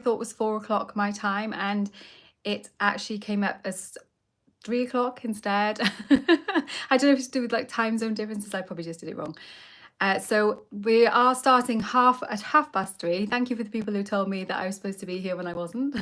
thought was 4 o'clock my time, and it actually came up as 3 o'clock instead. I don't know if it's to do with like time zone differences. I probably just did it wrong. So we are starting at 3:30. Thank you for the people who told me that I was supposed to be here when I wasn't.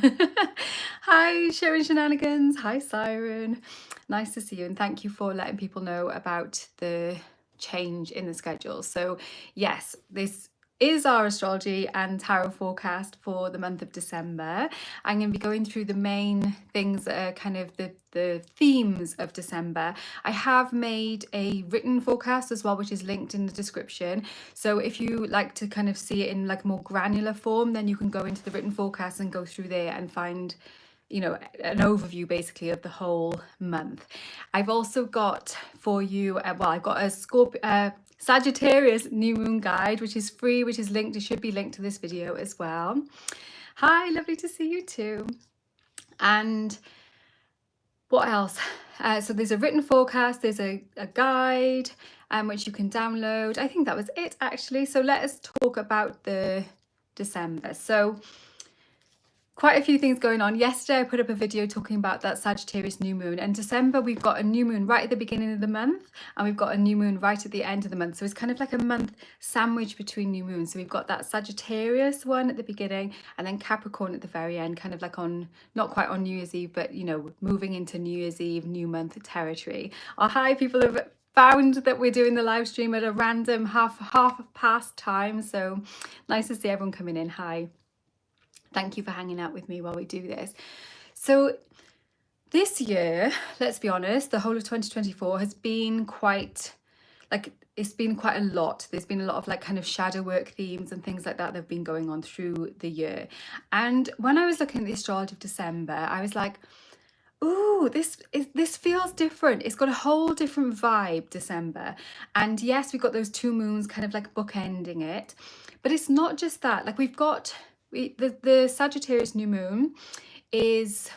Hi, Sharon Shenanigans. Hi, Siren. Nice to see you, and thank you for letting people know about the change in the schedule. So yes, this is our astrology and tarot forecast for the month of December. I'm going to be going through the main things that are kind of the themes of December. I have made a written forecast as well, which is linked in the description. So if you like to kind of see it in like more granular form, then you can go into the written forecast and go through there and find, you know, an overview basically of the whole month. I've also got for you, I've got a Sagittarius new moon guide, which is free, which is linked. It should be linked to this video as well. Hi, lovely to see you too. And what else? So there's a written forecast, there's a guide, which you can download. I think that was it actually. So let us talk about the December. So quite a few things going on. Yesterday I put up a video talking about that Sagittarius new moon, and December we've got a new moon right at the beginning of the month, and we've got a new moon right at the end of the month. So it's kind of like a month sandwich between new moons. So we've got that Sagittarius one at the beginning and then Capricorn at the very end, kind of like on, not quite on New Year's Eve, but you know, moving into New Year's Eve, new month territory. Oh, hi, people have found that we're doing the live stream at a random half past time. So nice to see everyone coming in. Hi. Thank you for hanging out with me while we do this. So this year, let's be honest, the whole of 2024 has been quite, like, it's been quite a lot. There's been a lot of like kind of shadow work themes and things like that that have been going on through the year. And when I was looking at the astrology of December, I was like, ooh, this feels different. It's got a whole different vibe, December. And yes, we've got those two moons kind of like bookending it. But it's not just that. Like we've got the Sagittarius new moon is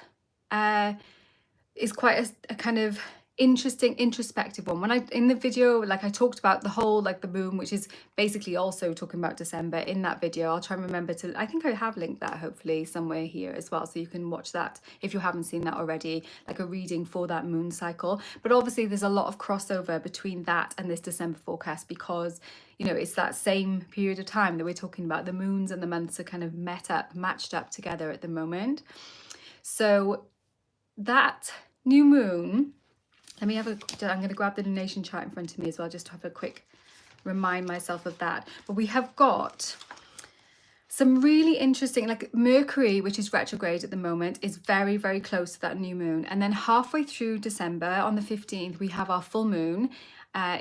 quite a kind of interesting introspective one. When I in the video, like I talked about the whole like the moon, which is basically also talking about December in that video. I'll try and remember to, I think I have linked that hopefully somewhere here as well, so you can watch that if you haven't seen that already, like a reading for that moon cycle. But obviously there's a lot of crossover between that and this December forecast, because you know, it's that same period of time that we're talking about. The moons and the months are kind of matched up together at the moment. So that new moon, let me have a, I'm going to grab the lunation chart in front of me as well, just to have a quick remind myself of that. But we have got some really interesting, like Mercury, which is retrograde at the moment, is very, very close to that new moon. And then halfway through December, on the 15th, we have our full moon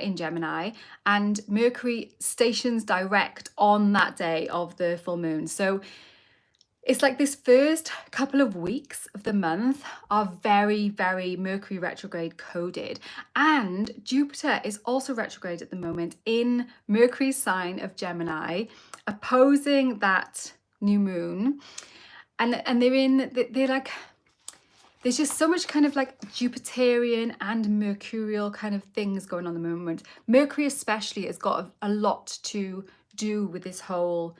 in Gemini, and Mercury stations direct on that day of the full moon. So it's like this first couple of weeks of the month are very, very Mercury retrograde coded. And Jupiter is also retrograde at the moment in Mercury's sign of Gemini, opposing that new moon. And they're like, there's just so much kind of like Jupiterian and Mercurial kind of things going on at the moment. Mercury especially has got a lot to do with this whole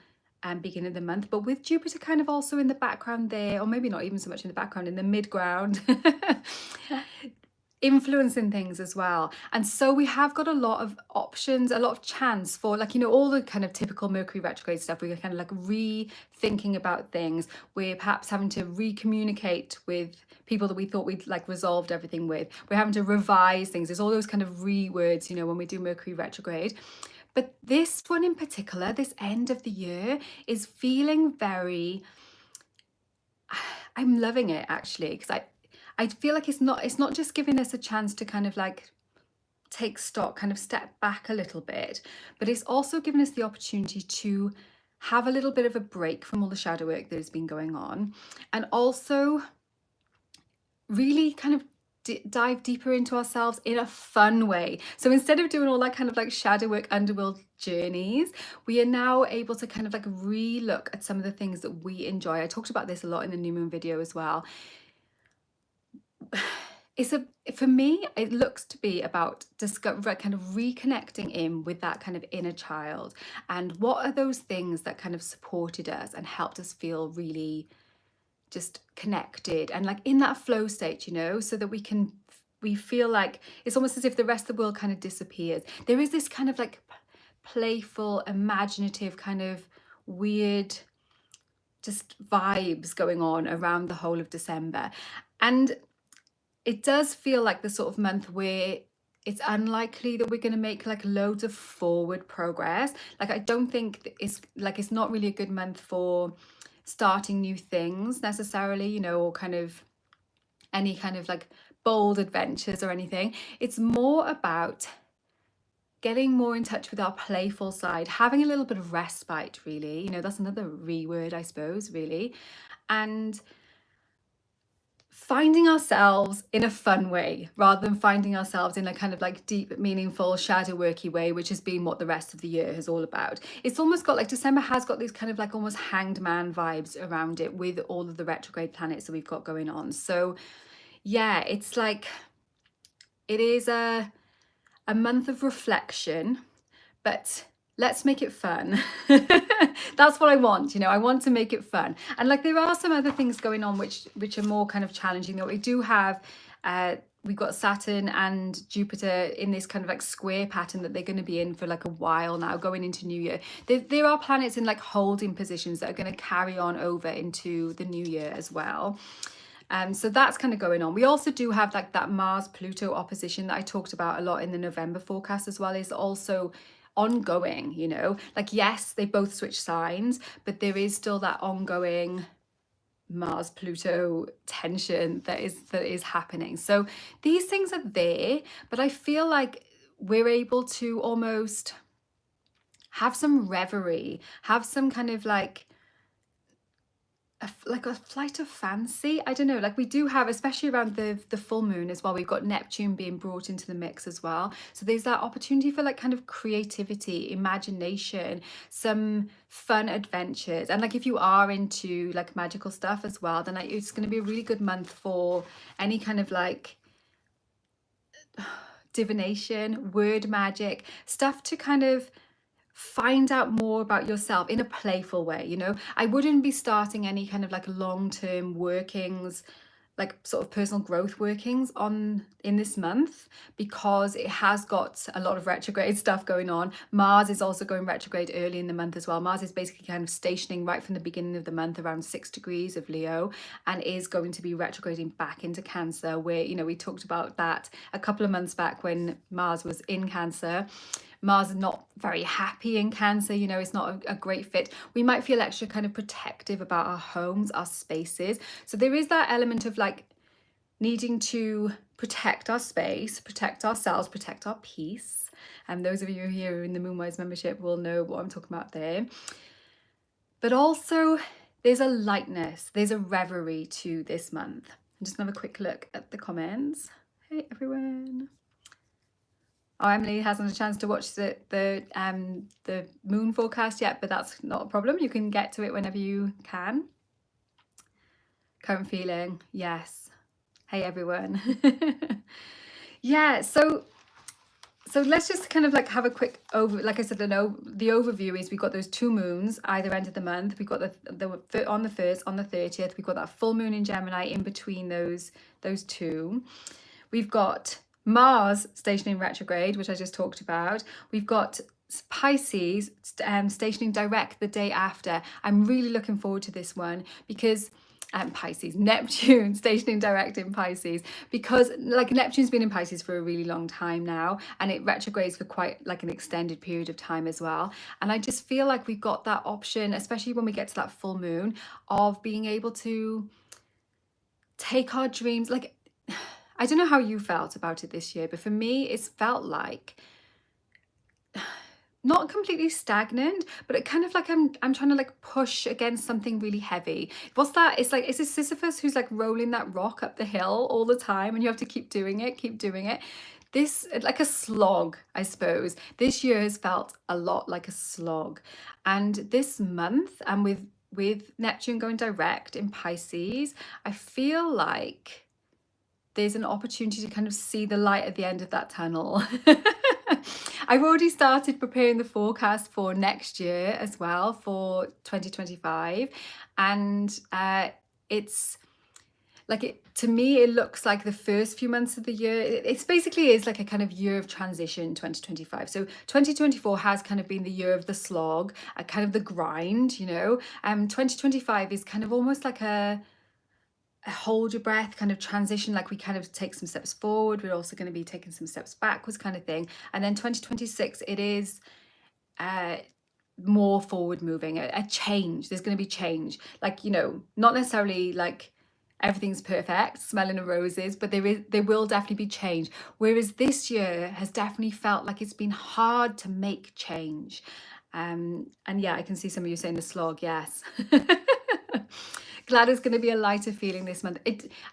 beginning of the month, but with Jupiter kind of also in the background there, or maybe not even so much in the background, in the midground, influencing things as well. And so we have got a lot of options, a lot of chance for, like, you know, all the kind of typical Mercury retrograde stuff. We're kind of like rethinking about things. We're perhaps having to recommunicate with people that we thought we'd like resolved everything with. We're having to revise things. There's all those kind of words, you know, when we do Mercury retrograde. But this one in particular, this end of the year, is feeling very, I'm loving it actually, because I feel like it's not just giving us a chance to kind of like take stock, kind of step back a little bit, but it's also giving us the opportunity to have a little bit of a break from all the shadow work that has been going on, and also really kind of dive deeper into ourselves in a fun way. So instead of doing all that kind of like shadow work underworld journeys, we are now able to kind of like re-look at some of the things that we enjoy. I talked about this a lot in the new moon video as well. It's a for me, it looks to be about discover kind of reconnecting in with that kind of inner child, and what are those things that kind of supported us and helped us feel really just connected and like in that flow state, you know, so that we feel like it's almost as if the rest of the world kind of disappears. There is this kind of like playful, imaginative, kind of weird just vibes going on around the whole of December. And it does feel like the sort of month where it's unlikely that we're going to make like loads of forward progress. Like I don't think it's not really a good month for starting new things necessarily, you know, or kind of any kind of like bold adventures or anything. It's more about getting more in touch with our playful side, having a little bit of respite, really. You know, that's another word, I suppose, really. And finding ourselves in a fun way rather than finding ourselves in a kind of like deep, meaningful, shadow worky way, which has been what the rest of the year is all about. It's almost got like December has got these kind of like almost hanged man vibes around it with all of the retrograde planets that we've got going on. So yeah, it's like it is a month of reflection, but let's make it fun. That's what I want, you know, I want to make it fun. And like there are some other things going on which are more kind of challenging. That we do have we've got Saturn and Jupiter in this kind of like square pattern that they're going to be in for like a while now, going into New Year. There are planets in like holding positions that are going to carry on over into the New Year as well. So that's kind of going on. We also do have like that Mars-Pluto opposition that I talked about a lot in the November forecast as well, is also ongoing, you know, like yes, they both switch signs, but there is still that ongoing Mars-Pluto tension that is happening. So these things are there, but I feel like we're able to almost have some reverie, have some kind of like like a flight of fancy. I don't know, like we do have, especially around the full moon as well, we've got Neptune being brought into the mix as well. So there's that opportunity for like kind of creativity, imagination, some fun adventures. And like if you are into like magical stuff as well, then like, it's going to be a really good month for any kind of like divination, word magic, stuff to kind of find out more about yourself in a playful way. You know, I wouldn't be starting any kind of like long-term workings, like sort of personal growth workings on in this month, because it has got a lot of retrograde stuff going on. Mars is also going retrograde early in the month as well. Mars is basically kind of stationing right from the beginning of the month around 6 degrees of Leo, and is going to be retrograding back into Cancer, where, you know, we talked about that a couple of months back when Mars was in Cancer. Mars is not very happy in Cancer, you know, it's not a great fit. We might feel extra kind of protective about our homes, our spaces. So there is that element of like needing to protect our space, protect ourselves, protect our peace. And those of you here in the Moonwise membership will know what I'm talking about there. But also there's a lightness, there's a reverie to this month. I'm just gonna have a quick look at the comments. Hey everyone. Oh, Emily hasn't had a chance to watch the moon forecast yet, but that's not a problem. You can get to it whenever you can. Current feeling, yes. Hey everyone. Yeah, so let's just kind of like have a quick like I said, the overview is we've got those two moons either end of the month. We've got the on the 1st, on the 30th, we've got that full moon in Gemini in between those two. We've got Mars stationing retrograde, which I just talked about. We've got Pisces stationing direct the day after. I'm really looking forward to this one because Neptune stationing direct in Pisces, because like Neptune's been in Pisces for a really long time now, and it retrogrades for quite like an extended period of time as well. And I just feel like we've got that option, especially when we get to that full moon, of being able to take our dreams. Like, I don't know how you felt about it this year, but for me, it's felt like not completely stagnant, but it kind of like I'm trying to like push against something really heavy. What's that? It's like, it's a Sisyphus who's like rolling that rock up the hill all the time, and you have to keep doing it. This, like a slog, I suppose. This year has felt a lot like a slog. And this month, and with Neptune going direct in Pisces, I feel like there's an opportunity to kind of see the light at the end of that tunnel. I've already started preparing the forecast for next year as well, for 2025. And it's like, to me, it looks like the first few months of the year, it's basically is like a kind of year of transition, 2025. So 2024 has kind of been the year of the slog, kind of the grind, 2025 is kind of almost like a hold your breath kind of transition, like we kind of take some steps forward, we're also going to be taking some steps backwards kind of thing. And then 2026, it is more forward moving, a change. There's going to be change, like, not necessarily like everything's perfect, smelling of roses, but there will definitely be change. Whereas this year has definitely felt like it's been hard to make change. And yeah, I can see some of you saying the slog. Yes. Glad it's going to be a lighter feeling this month.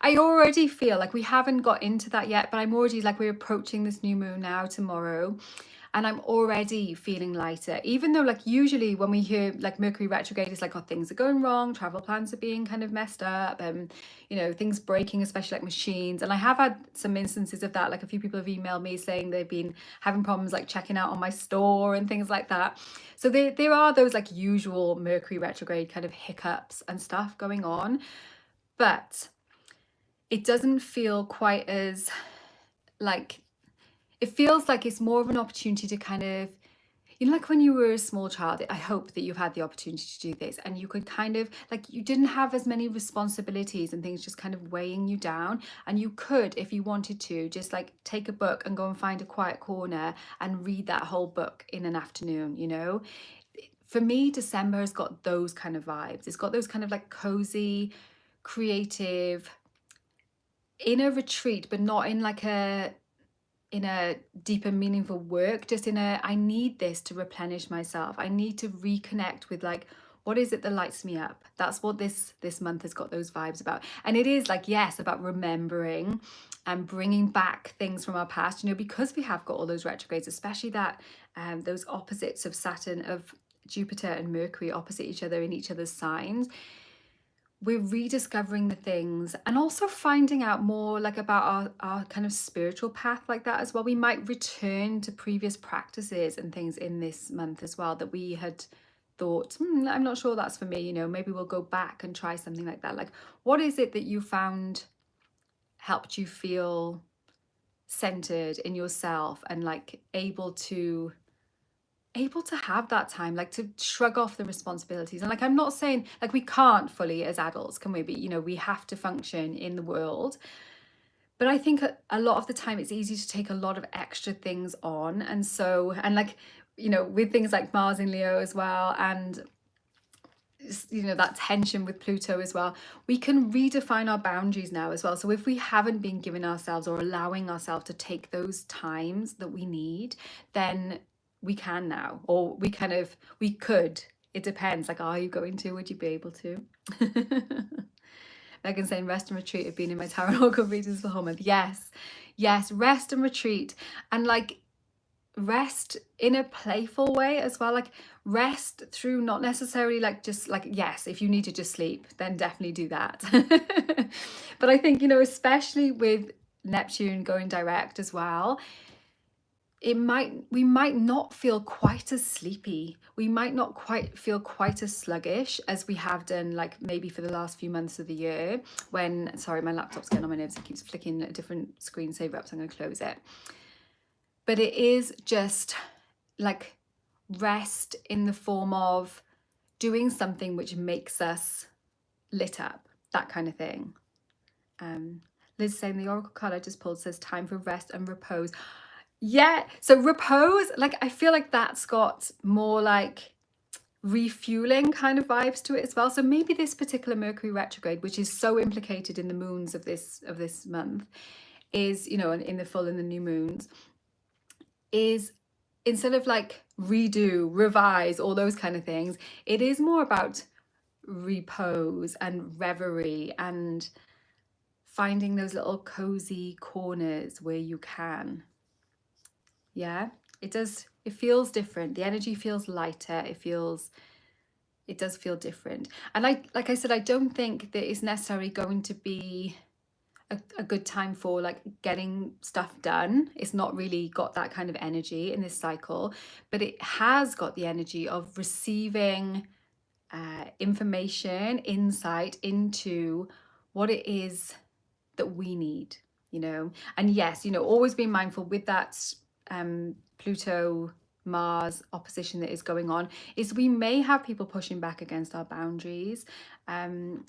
I already feel like we haven't got into that yet, but I'm already like, we're approaching this new moon now tomorrow, and I'm already feeling lighter, even though like usually when we hear like Mercury retrograde, it's like, oh, things are going wrong, travel plans are being kind of messed up, and things breaking, especially like machines. And I have had some instances of that, like a few people have emailed me saying they've been having problems like checking out on my store and things like that. So there are those like usual Mercury retrograde kind of hiccups and stuff going on, but it doesn't feel quite as like, it feels like it's more of an opportunity to kind of, like when you were a small child, I hope that you've had the opportunity to do this, and you could kind of like, you didn't have as many responsibilities and things just kind of weighing you down, and you could, if you wanted to, just like take a book and go and find a quiet corner and read that whole book in an afternoon. For me, December has got those kind of vibes. It's got those kind of like cozy, creative, in a retreat, but not in like in a deeper, meaningful work, just in a, I need this to replenish myself. I need to reconnect with like, what is it that lights me up? That's what this month has got those vibes about. And it is like, yes, about remembering and bringing back things from our past, because we have got all those retrogrades, especially that those opposites of Saturn, of Jupiter and Mercury opposite each other in each other's signs. We're rediscovering the things, and also finding out more like about our kind of spiritual path like that as well. We might return to previous practices and things in this month as well that we had thought, I'm not sure that's for me, maybe we'll go back and try something like that. Like, what is it that you found helped you feel centered in yourself and like able to have that time, like to shrug off the responsibilities? And like, I'm not saying like we can't fully as adults, can we be, we have to function in the world, but I think a lot of the time it's easy to take a lot of extra things on. And so, and like, with things like Mars in Leo as well, and that tension with Pluto as well, we can redefine our boundaries now as well. So if we haven't been giving ourselves or allowing ourselves to take those times that we need, then we can now, or we could. It depends. Like, are you going to? Would you be able to? Megan saying rest and retreat have been in my tarot oracle readings for the whole month. Yes, rest and retreat, and like rest in a playful way as well. Like rest through not necessarily like just like, yes, if you need to just sleep, then definitely do that. But I think, especially with Neptune going direct as well, we might not feel quite as sleepy. We might not quite feel quite as sluggish as we have done, like maybe for the last few months of the year when, sorry, my laptop's getting on my nerves. It keeps flicking a different screensaver up, so I'm going to close it. But it is just like rest in the form of doing something which makes us lit up, that kind of thing. Liz saying the oracle card I just pulled says time for rest and repose. Yeah, so repose, like I feel like that's got more like refueling kind of vibes to it as well. So maybe this particular Mercury retrograde, which is so implicated in the moons of this month, is, in the full and the new moons, is instead of like redo, revise, all those kind of things, it is more about repose and reverie and finding those little cozy corners where you can. Yeah, it feels different. The energy feels lighter. It does feel different. And like I said, I don't think that it's necessarily going to be a good time for like getting stuff done. It's not really got that kind of energy in this cycle, but it has got the energy of receiving information, insight into what it is that we need, you know. And yes, you know, always being mindful with that Pluto Mars opposition that is going on, is we may have people pushing back against our boundaries.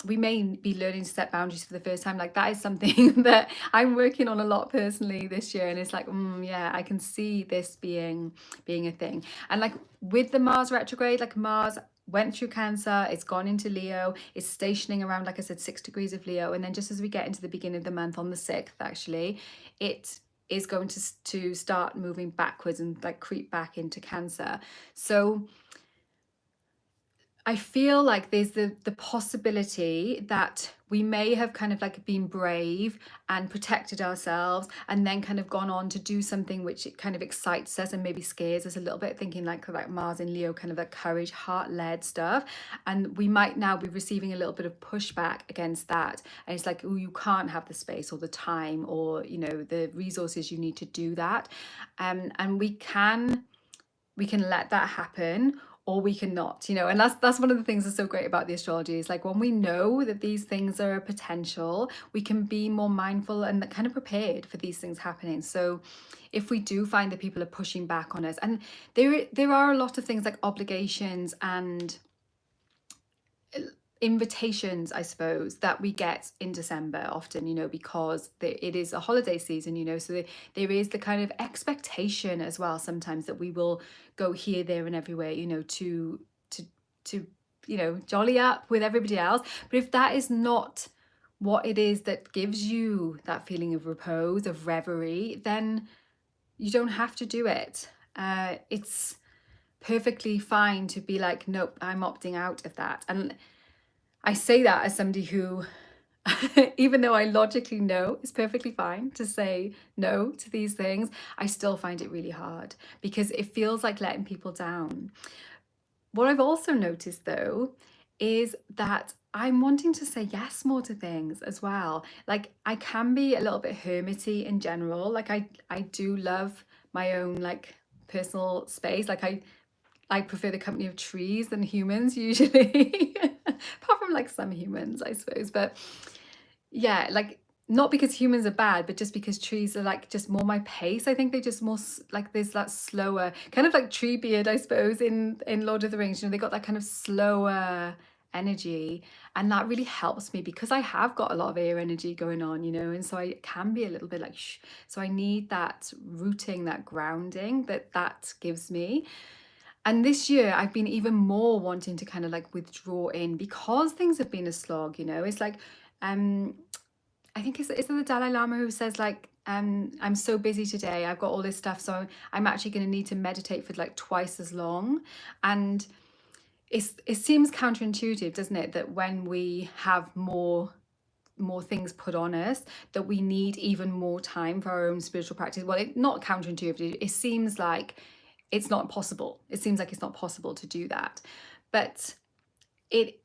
We may be learning to set boundaries for the first time. Like that is something that I'm working on a lot personally this year, and it's like, yeah, I can see this being a thing. And like with the Mars retrograde, like Mars went through Cancer, it's gone into Leo, it's stationing around, like I said, 6 degrees of Leo, and then just as we get into the beginning of the month on the 6th, actually, it is going to start moving backwards and like creep back into Cancer. So I feel like there's the possibility that we may have kind of like been brave and protected ourselves, and then kind of gone on to do something which it kind of excites us and maybe scares us a little bit, thinking like Mars in Leo, kind of like courage, heart-led stuff. And we might now be receiving a little bit of pushback against that. And it's like, oh, you can't have the space or the time or, you know, the resources you need to do that. And we can let that happen, or we cannot, you know. And that's one of the things that's so great about the astrology, is like when we know that these things are a potential, we can be more mindful and kind of prepared for these things happening. So if we do find that people are pushing back on us, and there are a lot of things like obligations and invitations, I suppose, that we get in December often, you know, because it is a holiday season, you know, so there is the kind of expectation as well sometimes that we will go here, there and everywhere, you know, to you know, jolly up with everybody else. But if that is not what it is that gives you that feeling of repose, of reverie, then you don't have to do it. It's perfectly fine to be like, nope, I'm opting out of that. And I say that as somebody who, even though I logically know it's perfectly fine to say no to these things, I still find it really hard because it feels like letting people down. What I've also noticed though is that I'm wanting to say yes more to things as well. Like I can be a little bit hermity in general. Like I do love my own like personal space. Like I prefer the company of trees than humans usually. Apart from like some humans, I suppose. But yeah, like not because humans are bad, but just because trees are like just more my pace. I think they just more like there's that slower kind of like Treebeard, I suppose, in Lord of the Rings. You know, they got that kind of slower energy, and that really helps me because I have got a lot of air energy going on, you know, and so I can be a little bit like so I need that rooting, that grounding that gives me. And this year I've been even more wanting to kind of like withdraw in because things have been a slog, you know. It's like I think it's the Dalai Lama who says like I'm so busy today, I've got all this stuff, so I'm actually going to need to meditate for like twice as long. And it seems counterintuitive, doesn't it, that when we have more things put on us, that we need even more time for our own spiritual practice. Well, not counterintuitive, it seems like it's not possible. It seems like it's not possible to do that. But it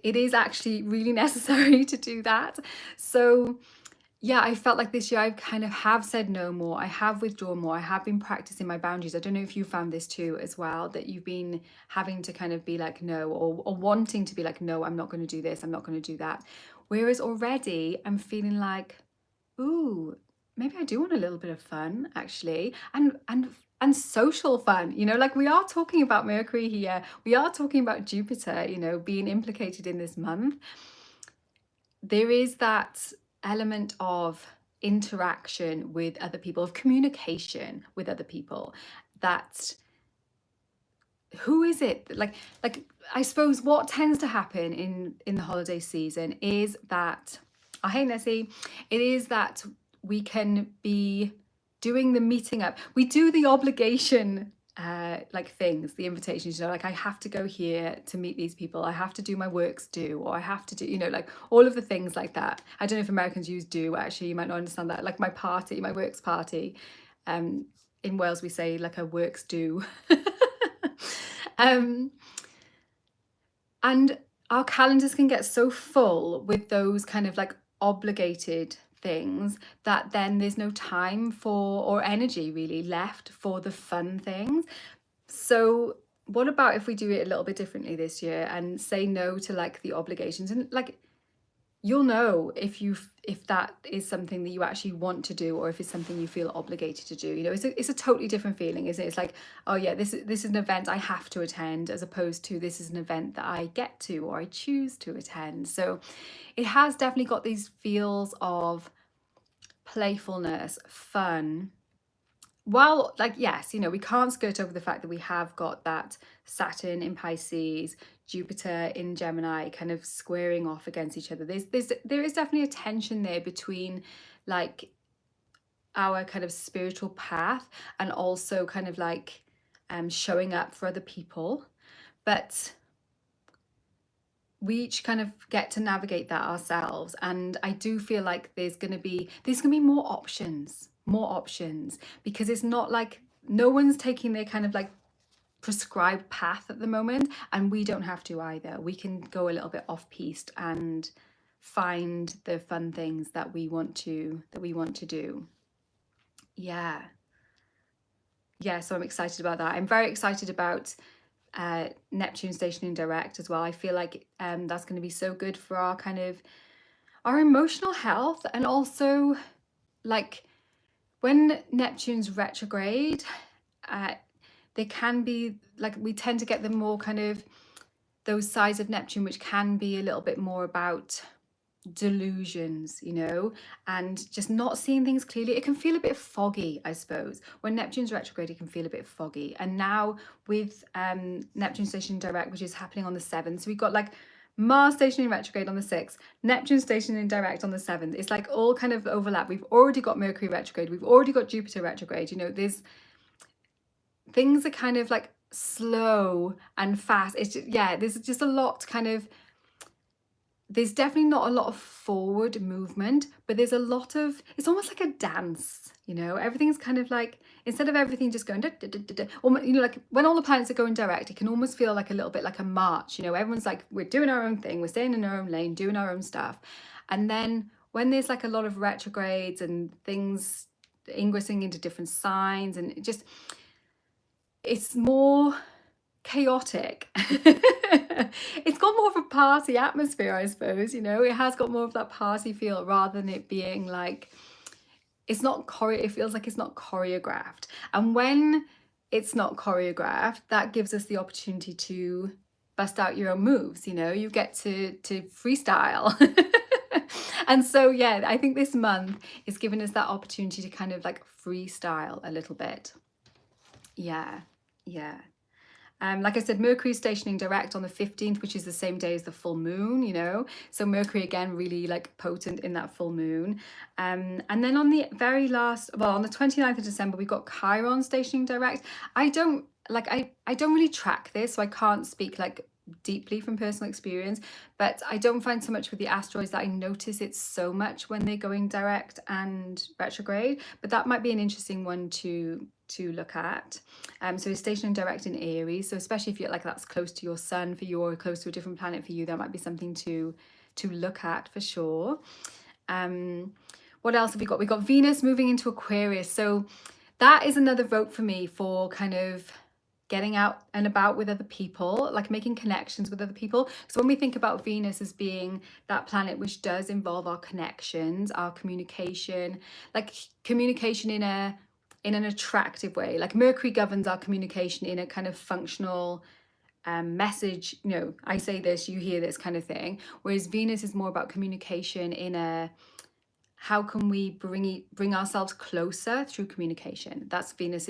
is actually really necessary to do that. So yeah, I felt like this year I kind of have said no more. I have withdrawn more. I have been practicing my boundaries. I don't know if you found this too as well, that you've been having to kind of be like no, or wanting to be like, no, I'm not going to do this, I'm not going to do that. Whereas already I'm feeling like, ooh, maybe I do want a little bit of fun actually, and social fun, you know, like we are talking about Mercury here, we are talking about Jupiter, you know, being implicated in this month. There is that element of interaction with other people, of communication with other people. That who is it like I suppose what tends to happen in the holiday season is that, oh hey Nessie, it is that we can be doing the meeting up, we do the obligation like things, the invitations, you know, like I have to go here to meet these people, I have to do my works do, or I have to do, you know, like all of the things like that. I don't know if Americans use do, actually, you might not understand that, like my party, my works party. In Wales we say like a works do. And our calendars can get so full with those kind of like obligated things, that then there's no time for, or energy really left for, the fun things. So what about if we do it a little bit differently this year and say no to like the obligations, and like you'll know if that is something that you actually want to do, or if it's something you feel obligated to do. You know, it's a totally different feeling, isn't it? It's like, oh yeah, this is an event I have to attend, as opposed to this is an event that I get to, or I choose to attend. So it has definitely got these feels of playfulness, fun. Well, like, yes, you know, we can't skirt over the fact that we have got that Saturn in Pisces, Jupiter in Gemini kind of squaring off against each other. There is definitely a tension there between like our kind of spiritual path, and also kind of like showing up for other people. But we each kind of get to navigate that ourselves, and I do feel like there's going to be more options, because it's not like no one's taking their kind of like prescribed path at the moment, and we don't have to either. We can go a little bit off piste and find the fun things that we want to do. Yeah, so I'm excited about that. I'm very excited about Neptune stationing direct as well. I feel like that's going to be so good for our kind of our emotional health, and also like when Neptune's retrograde, they can be like, we tend to get the more kind of those sides of Neptune which can be a little bit more about delusions, you know, and just not seeing things clearly. It can feel a bit foggy, I suppose. When Neptune's retrograde, it can feel a bit foggy. And now with Neptune stationing direct, which is happening on the 7th, so we've got like Mars stationing retrograde on the 6th, Neptune stationing direct on the 7th. It's like all kind of overlap. We've already got Mercury retrograde, we've already got Jupiter retrograde. You know, there's things are kind of like slow and fast. It's just, yeah, there's just a lot kind of, there's definitely not a lot of forward movement, but there's a lot of, it's almost like a dance, you know. Everything's kind of like, instead of everything just going da, da, da, da, da, or, you know, like when all the planets are going direct, it can almost feel like a little bit like a march, you know. Everyone's like, we're doing our own thing, we're staying in our own lane, doing our own stuff. And then when there's like a lot of retrogrades and things ingressing into different signs, and it just, it's more chaotic. It's got more of a party atmosphere, I suppose, you know. It has got more of that party feel, rather than it being like, it's not it feels like it's not choreographed. And when it's not choreographed, that gives us the opportunity to bust out your own moves, you know. You get to freestyle. And so yeah, I think this month is giving us that opportunity to kind of like freestyle a little bit. Yeah. Like I said, Mercury stationing direct on the 15th, which is the same day as the full moon, you know. So Mercury again really like potent in that full moon. And then on the very last, well, on the 29th of December, we got Chiron stationing direct. I don't really track this, so I can't speak like deeply from personal experience, but I don't find so much with the asteroids that I notice it so much when they're going direct and retrograde. But that might be an interesting one to look at. So it's stationing direct in Aries, so especially if you're like, that's close to your sun for you, or close to a different planet for you, that might be something to look at for sure. What else have we got? We got Venus moving into Aquarius, so that is another vote for me for kind of getting out and about with other people, like making connections with other people. So when we think about Venus as being that planet which does involve our connections, our communication, like communication in an attractive way. Like Mercury governs our communication in a kind of functional message, you know, I say this, you hear this kind of thing. Whereas Venus is more about communication in a, how can we bring ourselves closer through communication. That's Venus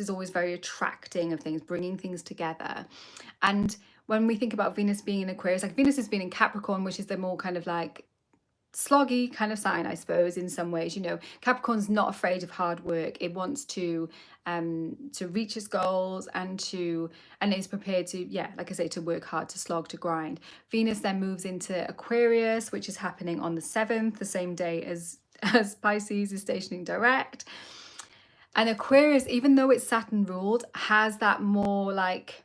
is always very attracting of things, bringing things together. And when we think about Venus being in Aquarius, like Venus has been in Capricorn, which is the more kind of like sloggy kind of sign, I suppose, in some ways. You know, Capricorn's not afraid of hard work. It wants to reach its goals and is prepared to, yeah, like I say, to work hard, to slog, to grind. Venus then moves into Aquarius, which is happening on the 7th, the same day as Pisces is stationing direct. And Aquarius, even though it's Saturn ruled, has that more like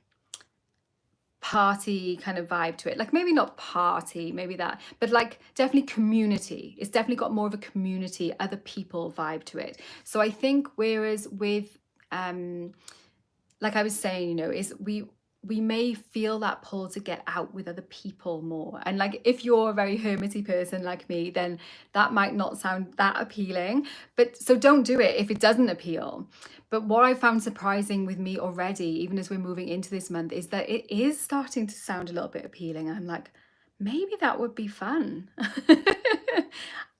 party kind of vibe to it. Like maybe not party, maybe that, but like definitely community. It's definitely got more of a community, other people vibe to it. So I think whereas with like I was saying, you know, is we may feel that pull to get out with other people more. And like if you're a very hermity person like me, then that might not sound that appealing. But so don't do it if it doesn't appeal. But what I found surprising with me already, even as we're moving into this month, is that it is starting to sound a little bit appealing. I'm like, maybe that would be fun.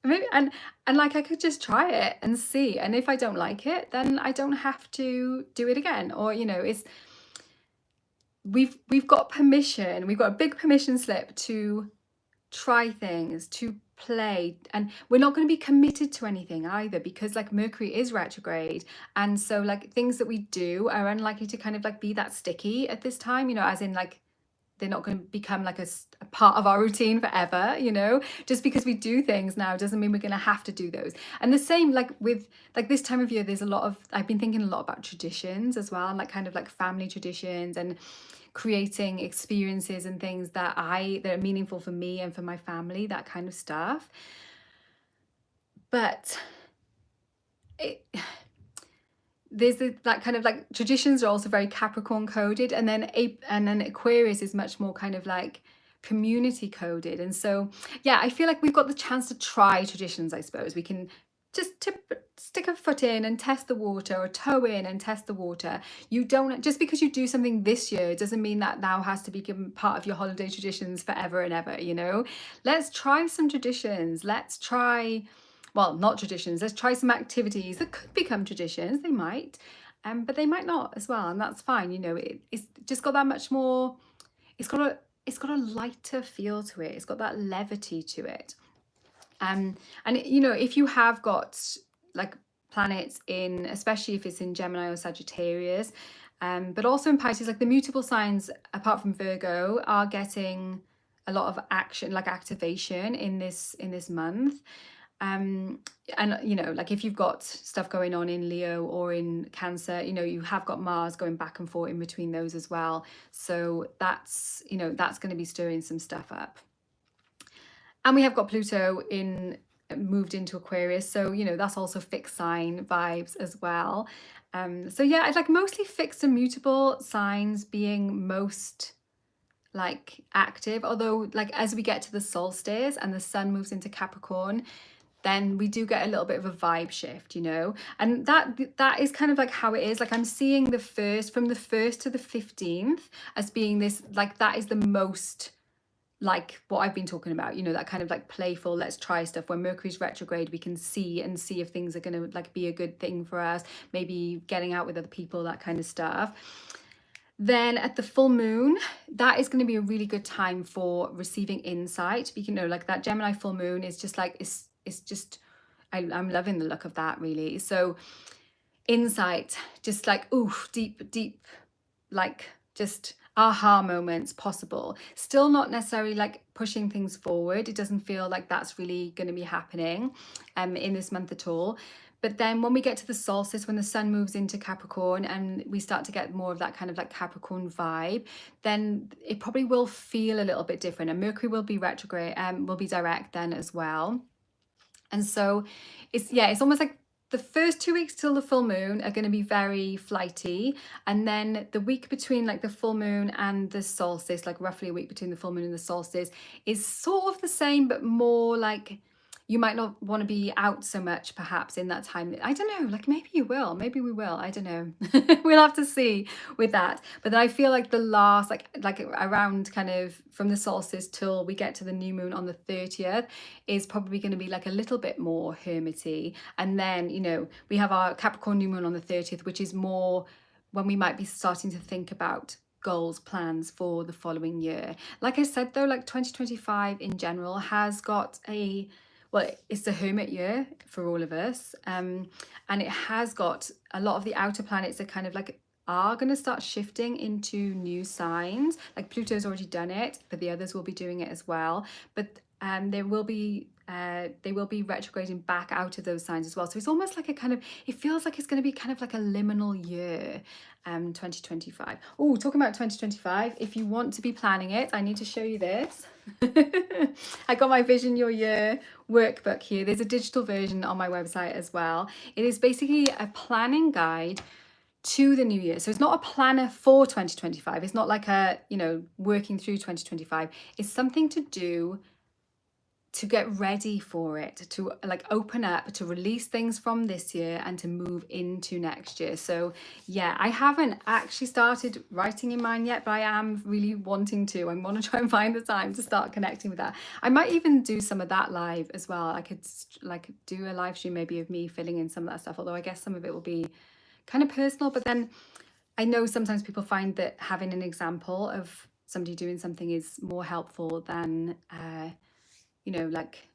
Maybe, and like I could just try it and see. And if I don't like it, then I don't have to do it again. Or, you know, it's we've got permission, we've got a big permission slip to try things, to play, and we're not going to be committed to anything either, because like Mercury is retrograde, and so like things that we do are unlikely to kind of like be that sticky at this time, you know, as in like they're not going to become like a part of our routine forever, you know. Just because we do things now doesn't mean we're going to have to do those. And the same like with like this time of year, there's a lot of, I've been thinking a lot about traditions as well, and like kind of like family traditions and creating experiences and things that are meaningful for me and for my family, that kind of stuff. But it there's that kind of like traditions are also very Capricorn coded, and then Aquarius is much more kind of like community coded. And so yeah, I feel like we've got the chance to try traditions. I suppose we can just stick a foot in and test the water, or toe in and test the water. You don't, just because you do something this year doesn't mean that now has to be given part of your holiday traditions forever and ever, you know. Let's try some traditions. Let's try, well, not traditions, let's try some activities that could become traditions. They might, but they might not as well, and that's fine. You know, it's just got that much more, it's got a lighter feel to it. It's got that levity to it. And you know, if you have got like planets in, especially if it's in Gemini or Sagittarius, but also in Pisces, like the mutable signs apart from Virgo are getting a lot of action, like activation in this month. And you know, like if you've got stuff going on in Leo or in Cancer, you know, you have got Mars going back and forth in between those as well. So that's, you know, that's going to be stirring some stuff up. And we have got Pluto moved into Aquarius, so you know, that's also fixed sign vibes as well. So yeah, it's like mostly fixed and mutable signs being most like active, although like as we get to the solstice and the sun moves into Capricorn, then we do get a little bit of a vibe shift, you know. And that is kind of like how it is. Like I'm seeing from the 1st to the 15th as being this, like that is the most like what I've been talking about, you know, that kind of like playful, let's try stuff. When Mercury's retrograde, we can see if things are going to like be a good thing for us, maybe getting out with other people, that kind of stuff. Then at the full moon, that is going to be a really good time for receiving insight. You know, like that Gemini full moon is just like, it's just, I'm loving the look of that, really. So insight, just like, oof, deep, like just aha moments possible. Still not necessarily like pushing things forward. It doesn't feel like that's really going to be happening in this month at all. But then when we get to the solstice, when the sun moves into Capricorn and we start to get more of that kind of like Capricorn vibe, then it probably will feel a little bit different. And Mercury will be retrograde and will be direct then as well. And so it's almost like the first 2 weeks till the full moon are going to be very flighty, and then the week between like the full moon and the solstice, like roughly a week between the full moon and the solstice, is sort of the same, but more like you might not want to be out so much perhaps in that time. I don't know, like maybe you will, maybe we will, I don't know. We'll have to see with that. But then I feel like the last like around kind of from the solstice till we get to the new moon on the 30th is probably going to be like a little bit more hermity. And then, you know, we have our Capricorn new moon on the 30th, which is more when we might be starting to think about goals, plans for the following year. Like I said though, like 2025 in general has got it's the hermit year for all of us, and it has got a lot of the outer planets that kind of like are going to start shifting into new signs. Like Pluto's already done it, but the others will be doing it as well. But they will be retrograding back out of those signs as well. So it's almost like a kind of, it feels like it's going to be kind of like a liminal year, 2025. Oh, talking about 2025, if you want to be planning it, I need to show you this. I got my Vision Your Year workbook here. There's a digital version on my website as well. It is basically a planning guide to the new year. So it's not a planner for 2025. It's not like a, you know, working through 2025. It's something to do to get ready for it, to like open up, to release things from this year and to move into next year. So yeah, I haven't actually started writing in mine yet, but I am really wanting to. I want to try and find the time to start connecting with that. I might even do some of that live as well. I could like do a live stream maybe of me filling in some of that stuff, although I guess some of it will be kind of personal. But then I know sometimes people find that having an example of somebody doing something is more helpful than you know, like,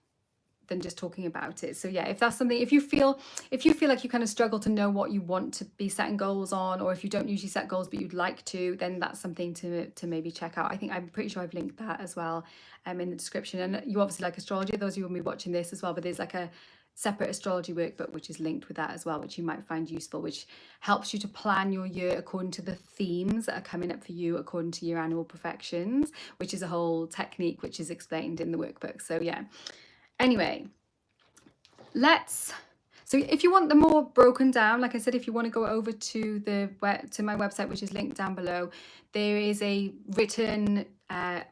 than just talking about it. So yeah, if that's something, if you feel like you kind of struggle to know what you want to be setting goals on, or if you don't usually set goals but you'd like to, then that's something to maybe check out. I'm pretty sure I've linked that as well in the description. And you obviously like astrology, those of you who will be watching this as well, but there's like a separate astrology workbook which is linked with that as well, which you might find useful, which helps you to plan your year according to the themes that are coming up for you according to your annual perfections, which is a whole technique which is explained in the workbook. So yeah, anyway, so if you want them more broken down, like I said, if you want to go over to my website, which is linked down below, there is a written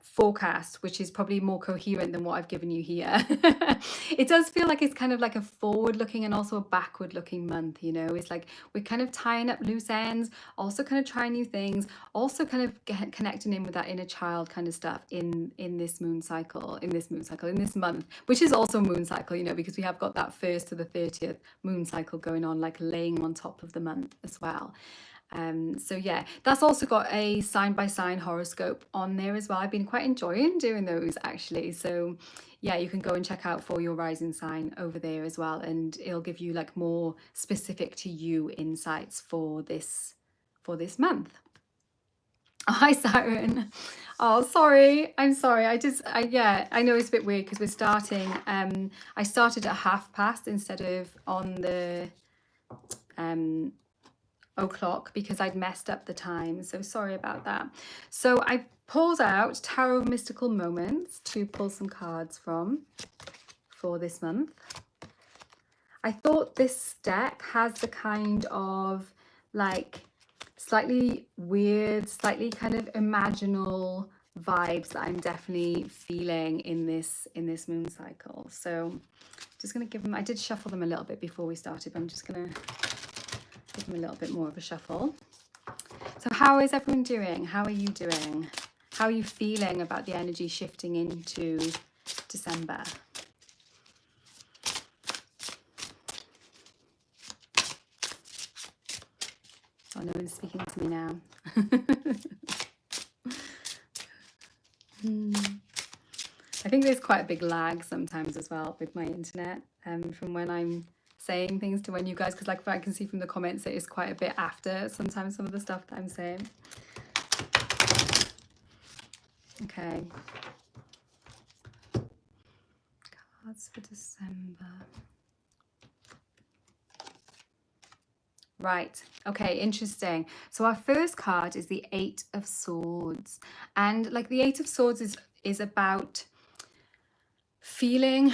forecast, which is probably more coherent than what I've given you here. It does feel like it's kind of like a forward looking and also a backward looking month, you know. It's like we're kind of tying up loose ends, also kind of trying new things, also kind of connecting in with that inner child kind of stuff in this month, which is also moon cycle, you know, because we have got that 1st to the 30th moon cycle going on, like laying on top of the month as well. So yeah, that's also got a sign by sign horoscope on there as well. I've been quite enjoying doing those actually. So yeah, you can go and check out for your rising sign over there as well, and it'll give you like more specific to you insights for this month. Oh, hi Siren. Oh, sorry. I'm sorry. I know it's a bit weird because we're starting. I started at past instead of on the o'clock because I'd messed up the time. So sorry about that. So I pulled out Tarot Mystical Moments to pull some cards from for this month. I thought this deck has the kind of like slightly weird, slightly kind of imaginal vibes that I'm definitely feeling in this moon cycle. So just going to give them, I did shuffle them a little bit before we started, but I'm just going to give them a little bit more of a shuffle. So how is everyone doing? How are you doing? How are you feeling about the energy shifting into December? Oh, no one's speaking to me now. I think there's quite a big lag sometimes as well with my internet from when I'm saying things to when you guys, because like I can see from the comments it is quite a bit after sometimes some of the stuff that I'm saying. Okay. Cards for December. Right, okay, interesting. So our first card is the 8 of Swords. And like the 8 of Swords is about feeling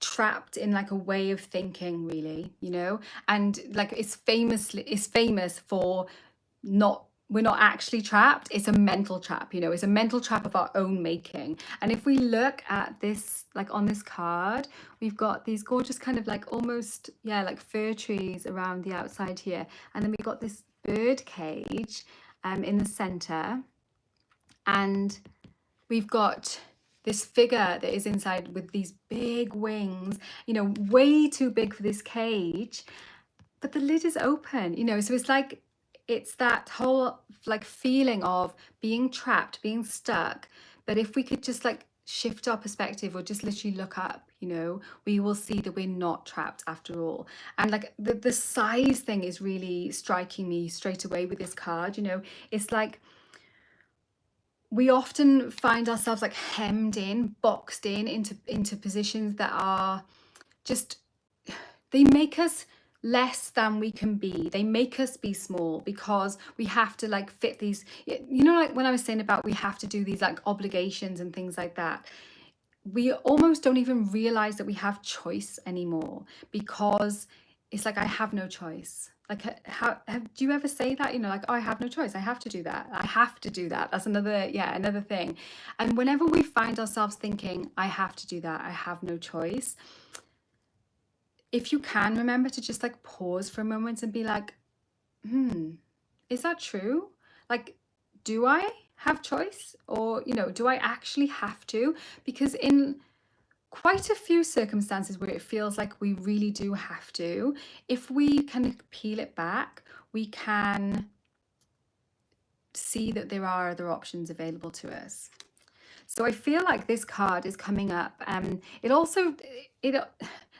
trapped in like a way of thinking, really, you know, and like it's famous for we're not actually trapped. It's a mental trap, you know, it's a mental trap of our own making. And if we look at this, like on this card, we've got these gorgeous kind of like almost, yeah, like fir trees around the outside here. And then we've got this bird cage in the center. And we've got this figure that is inside with these big wings, you know, way too big for this cage, but the lid is open, you know, so it's like, it's that whole like feeling of being trapped, being stuck. But if we could just like shift our perspective or just literally look up, you know, we will see that we're not trapped after all. And like the size thing is really striking me straight away with this card, you know, it's like, we often find ourselves like hemmed in, boxed in into positions that are just, they make us less than we can be. They make us be small because we have to like fit these, like when I was saying about we have to do these like obligations and things like that. We almost don't even realize that we have choice anymore, because it's like, I have no choice. Like, do you ever say that, like, oh, I have no choice, I have to do that, I have to do that? That's another thing. And whenever we find ourselves thinking, I have to do that, I have no choice, if you can remember to just like pause for a moment and be like, is that true? Like, do I have choice? Or, do I actually have to? Because in quite a few circumstances where it feels like we really do have to, if we kind of peel it back, we can see that there are other options available to us. So I feel like this card is coming up. It also,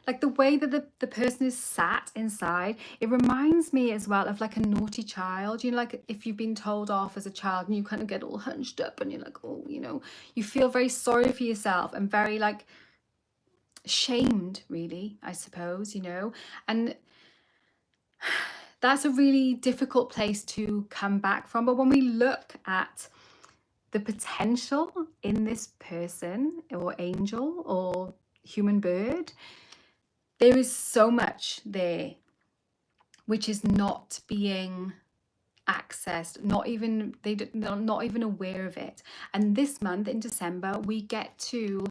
like the way that the person is sat inside, it reminds me as well of like a naughty child. Like if you've been told off as a child and you kind of get all hunched up and you're like, oh, you feel very sorry for yourself and very like shamed, really, I suppose, and that's a really difficult place to come back from. But when we look at the potential in this person or angel or human bird, there is so much there which is not being accessed, not even aware of it. And this month in December, we get to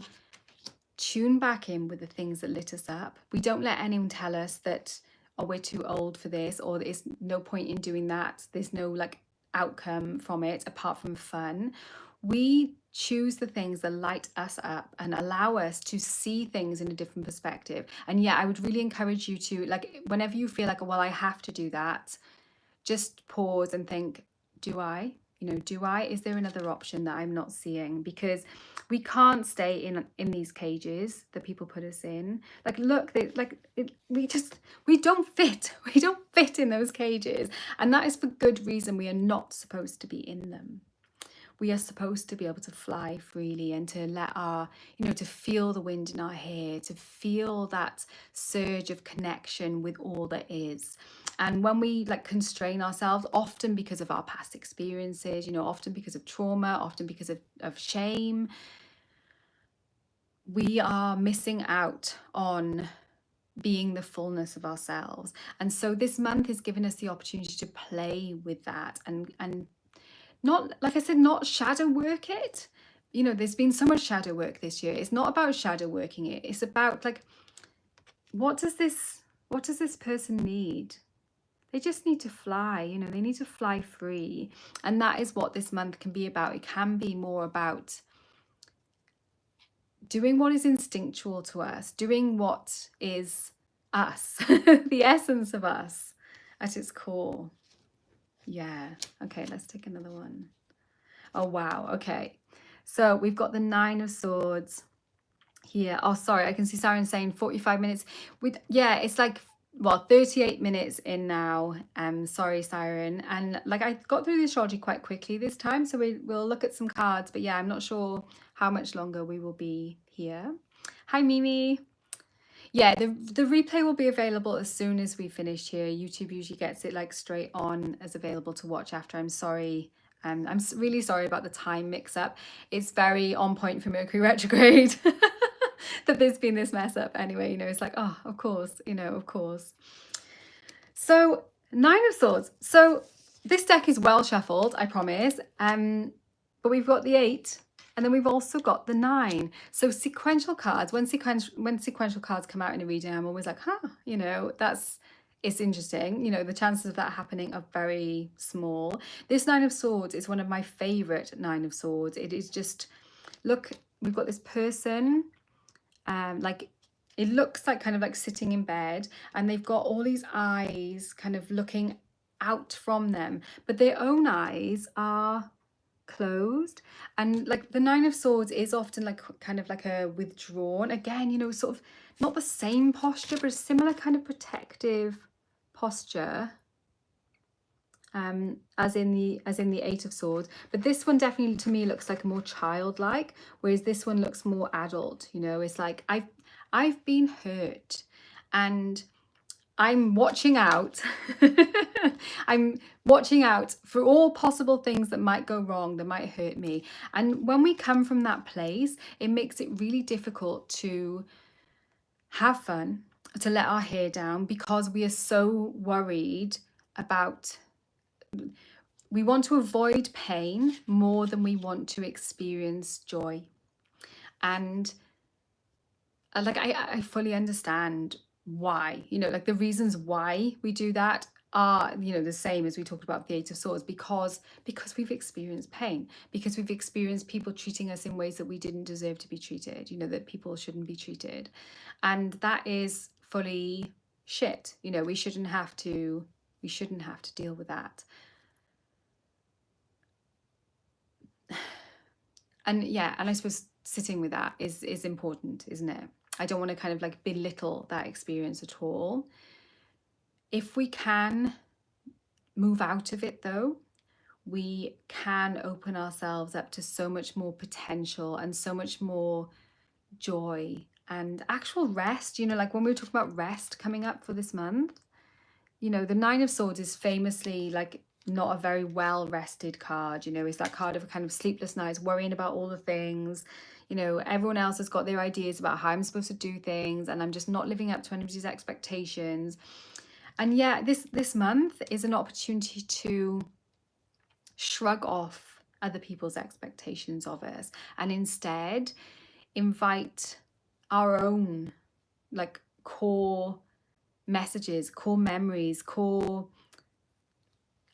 tune back in with the things that lit us up. We don't let anyone tell us that, oh, we're too old for this, or there's no point in doing that, there's no like outcome from it apart from fun. We choose the things that light us up and allow us to see things in a different perspective. And yeah, I would really encourage you to, like, whenever you feel like, well, I have to do that, just pause and think, do I? Is there another option that I'm not seeing? Because we can't stay in these cages that people put us in. Like, look, we don't fit. We don't fit in those cages. And that is for good reason. We are not supposed to be in them. We are supposed to be able to fly freely and to let our, to feel the wind in our hair, to feel that surge of connection with all that is. And when we like constrain ourselves, often because of our past experiences, often because of trauma, often because of shame, we are missing out on being the fullness of ourselves. And so this month has given us the opportunity to play with that and not, like I said, not shadow work it. There's been so much shadow work this year. It's not about shadow working it. It's about like, what does this person need? They just need to fly, they need to fly free. And that is what this month can be about. It can be more about doing what is instinctual to us, doing what is us, the essence of us at its core. Yeah. Okay, let's take another one. Oh, wow. Okay. So we've got the 9 of Swords here. Oh, sorry. I can see Siren saying 45 minutes. It's like, well, 38 minutes in now. Sorry, Siren. And like, I got through the astrology quite quickly this time. So we'll look at some cards. But yeah, I'm not sure how much longer we will be here. Hi, Mimi. Yeah, the replay will be available as soon as we finish here. YouTube usually gets it like straight on as available to watch after. I'm sorry. I'm really sorry about the time mix up. It's very on point for Mercury retrograde that there's been this mess up anyway. It's like, oh, of course, of course. So 9 of Swords. So this deck is well shuffled, I promise. But we've got the 8. And then we've also got the 9. So sequential cards, when sequential cards come out in a reading, I'm always like, it's interesting. The chances of that happening are very small. This 9 of Swords is one of my favorite 9 of Swords. It is just, look, we've got this person, like, it looks like kind of like sitting in bed, and they've got all these eyes kind of looking out from them, but their own eyes are closed. And like the 9 of Swords is often like kind of like a withdrawn, again, sort of not the same posture, but a similar kind of protective posture. as in the Eight of Swords, but this one definitely to me looks like more childlike, whereas this one looks more adult. You know, it's like I've been hurt, and I'm watching out. I'm watching out for all possible things that might go wrong, that might hurt me. And when we come from that place, it makes it really difficult to have fun, to let our hair down, because we are so worried about, we want to avoid pain more than we want to experience joy. And like I fully understand why, you know, like the reasons why we do that are, you know, the same as we talked about the Eight of Swords, because we've experienced pain, because we've experienced people treating us in ways that we didn't deserve to be treated, you know, that people shouldn't be treated. And that is fully shit. You know, we shouldn't have to deal with that. And yeah, and I suppose sitting with that is important, isn't it? I don't want to kind of like belittle that experience at all. If we can move out of it though, we can open ourselves up to so much more potential and so much more joy and actual rest. You know, like when we were talking about rest coming up for this month, you know, the Nine of Swords is famously like not a very well rested card. You know, it's that card of a kind of sleepless nights, worrying about all the things. You know, everyone else has got their ideas about how I'm supposed to do things, and I'm just not living up to anybody's expectations. And yeah, this month is an opportunity to shrug off other people's expectations of us, and instead invite our own like core messages, core memories, core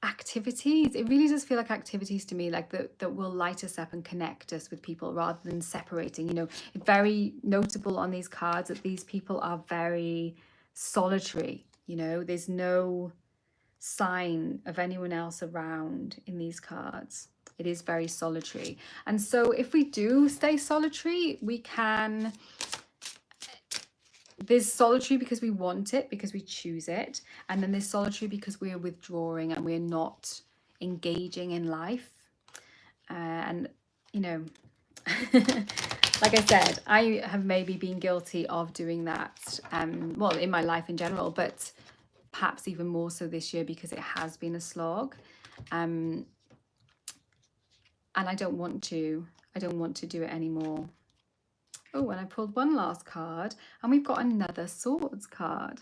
activities. It really does feel like activities to me, like that will light us up and connect us with people rather than separating. You know, it's very notable on these cards that these people are very solitary. You know, there's no sign of anyone else around in these cards. It is very solitary. And so if we do stay solitary, we can, there's solitary because we want it, because we choose it, and then there's solitary because we are withdrawing and we're not engaging in life. And you know, like I said, I have maybe been guilty of doing that, well, in my life in general, but perhaps even more so this year because it has been a slog. And I don't want to do it anymore. Oh, and I pulled one last card, and we've got another swords card.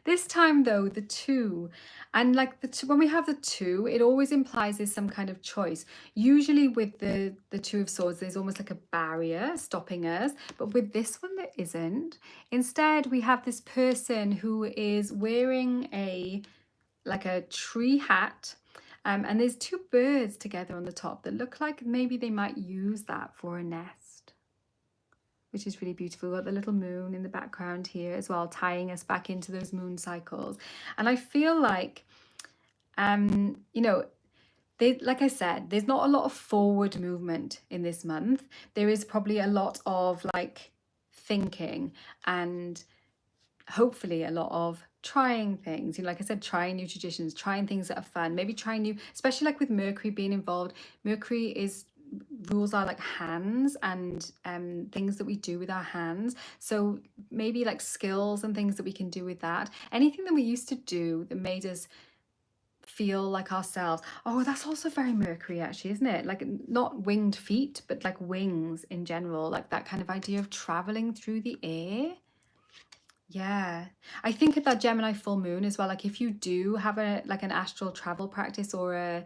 This time though, the two, and like the two, when we have the two, it always implies there's some kind of choice. Usually with the Two of Swords, there's almost like a barrier stopping us, but with this one there isn't. Instead, we have this person who is wearing a tree hat, and there's two birds together on the top that look like maybe they might use that for a nest, which is really beautiful. We've got the little moon in the background here as well, tying us back into those moon cycles. And I feel like, you know, like I said, there's not a lot of forward movement in this month. There is probably a lot of like thinking and hopefully a lot of trying things, you know, like I said, trying new traditions, trying things that are fun, maybe trying new, especially like with Mercury being involved. Mercury rules our like hands and things that we do with our hands, so maybe like skills and things that we can do with that, anything that we used to do that made us feel like ourselves. Oh, that's also very Mercury actually, isn't it? Like not winged feet, but like wings in general, like that kind of idea of traveling through the air. Yeah, I think at that Gemini full moon as well, like if you do have an astral travel practice or a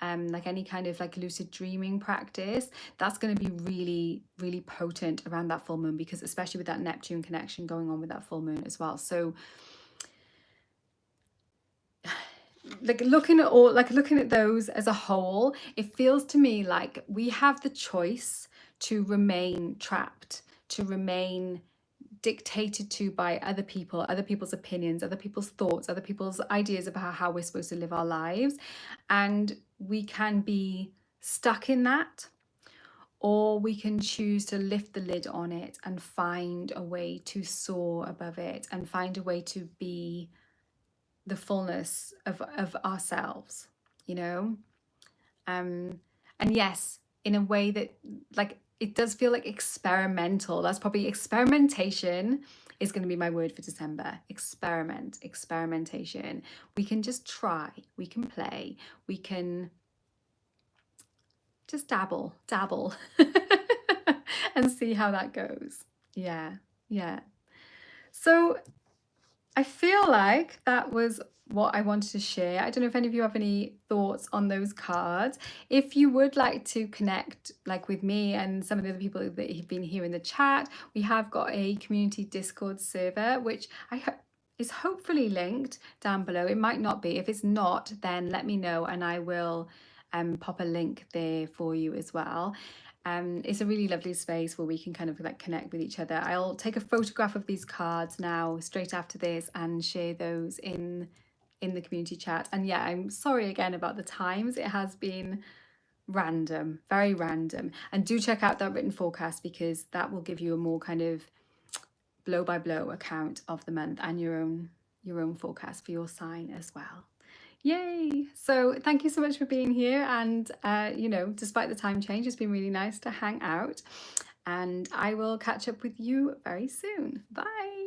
like any kind of like lucid dreaming practice, that's going to be really, really potent around that full moon, because especially with that Neptune connection going on with that full moon as well. So like looking at those as a whole, it feels to me like we have the choice to remain trapped, to remain dictated to by other people, other people's opinions, other people's thoughts, other people's ideas about how we're supposed to live our lives. And we can be stuck in that, or we can choose to lift the lid on it and find a way to soar above it and find a way to be the fullness of ourselves, you know. And yes, in a way that, like, it does feel like experimental. That's probably experimentation is going to be my word for December. Experimentation. We can just try, we can play, we can just dabble and see how that goes. Yeah, yeah. So I feel like that was what I wanted to share. I don't know if any of you have any thoughts on those cards. If you would like to connect like with me and some of the other people that have been here in the chat, we have got a community Discord server, which is hopefully linked down below. It might not be. If it's not, then let me know and I will pop a link there for you as well. It's a really lovely space where we can kind of like connect with each other. I'll take a photograph of these cards now straight after this and share those in the community chat. And yeah, I'm sorry again about the times. It has been random, very random. And do check out that written forecast because that will give you a more kind of blow by blow account of the month and your own forecast for your sign as well. Yay! So thank you so much for being here, and you know, despite the time change, it's been really nice to hang out, and I will catch up with you very soon. Bye!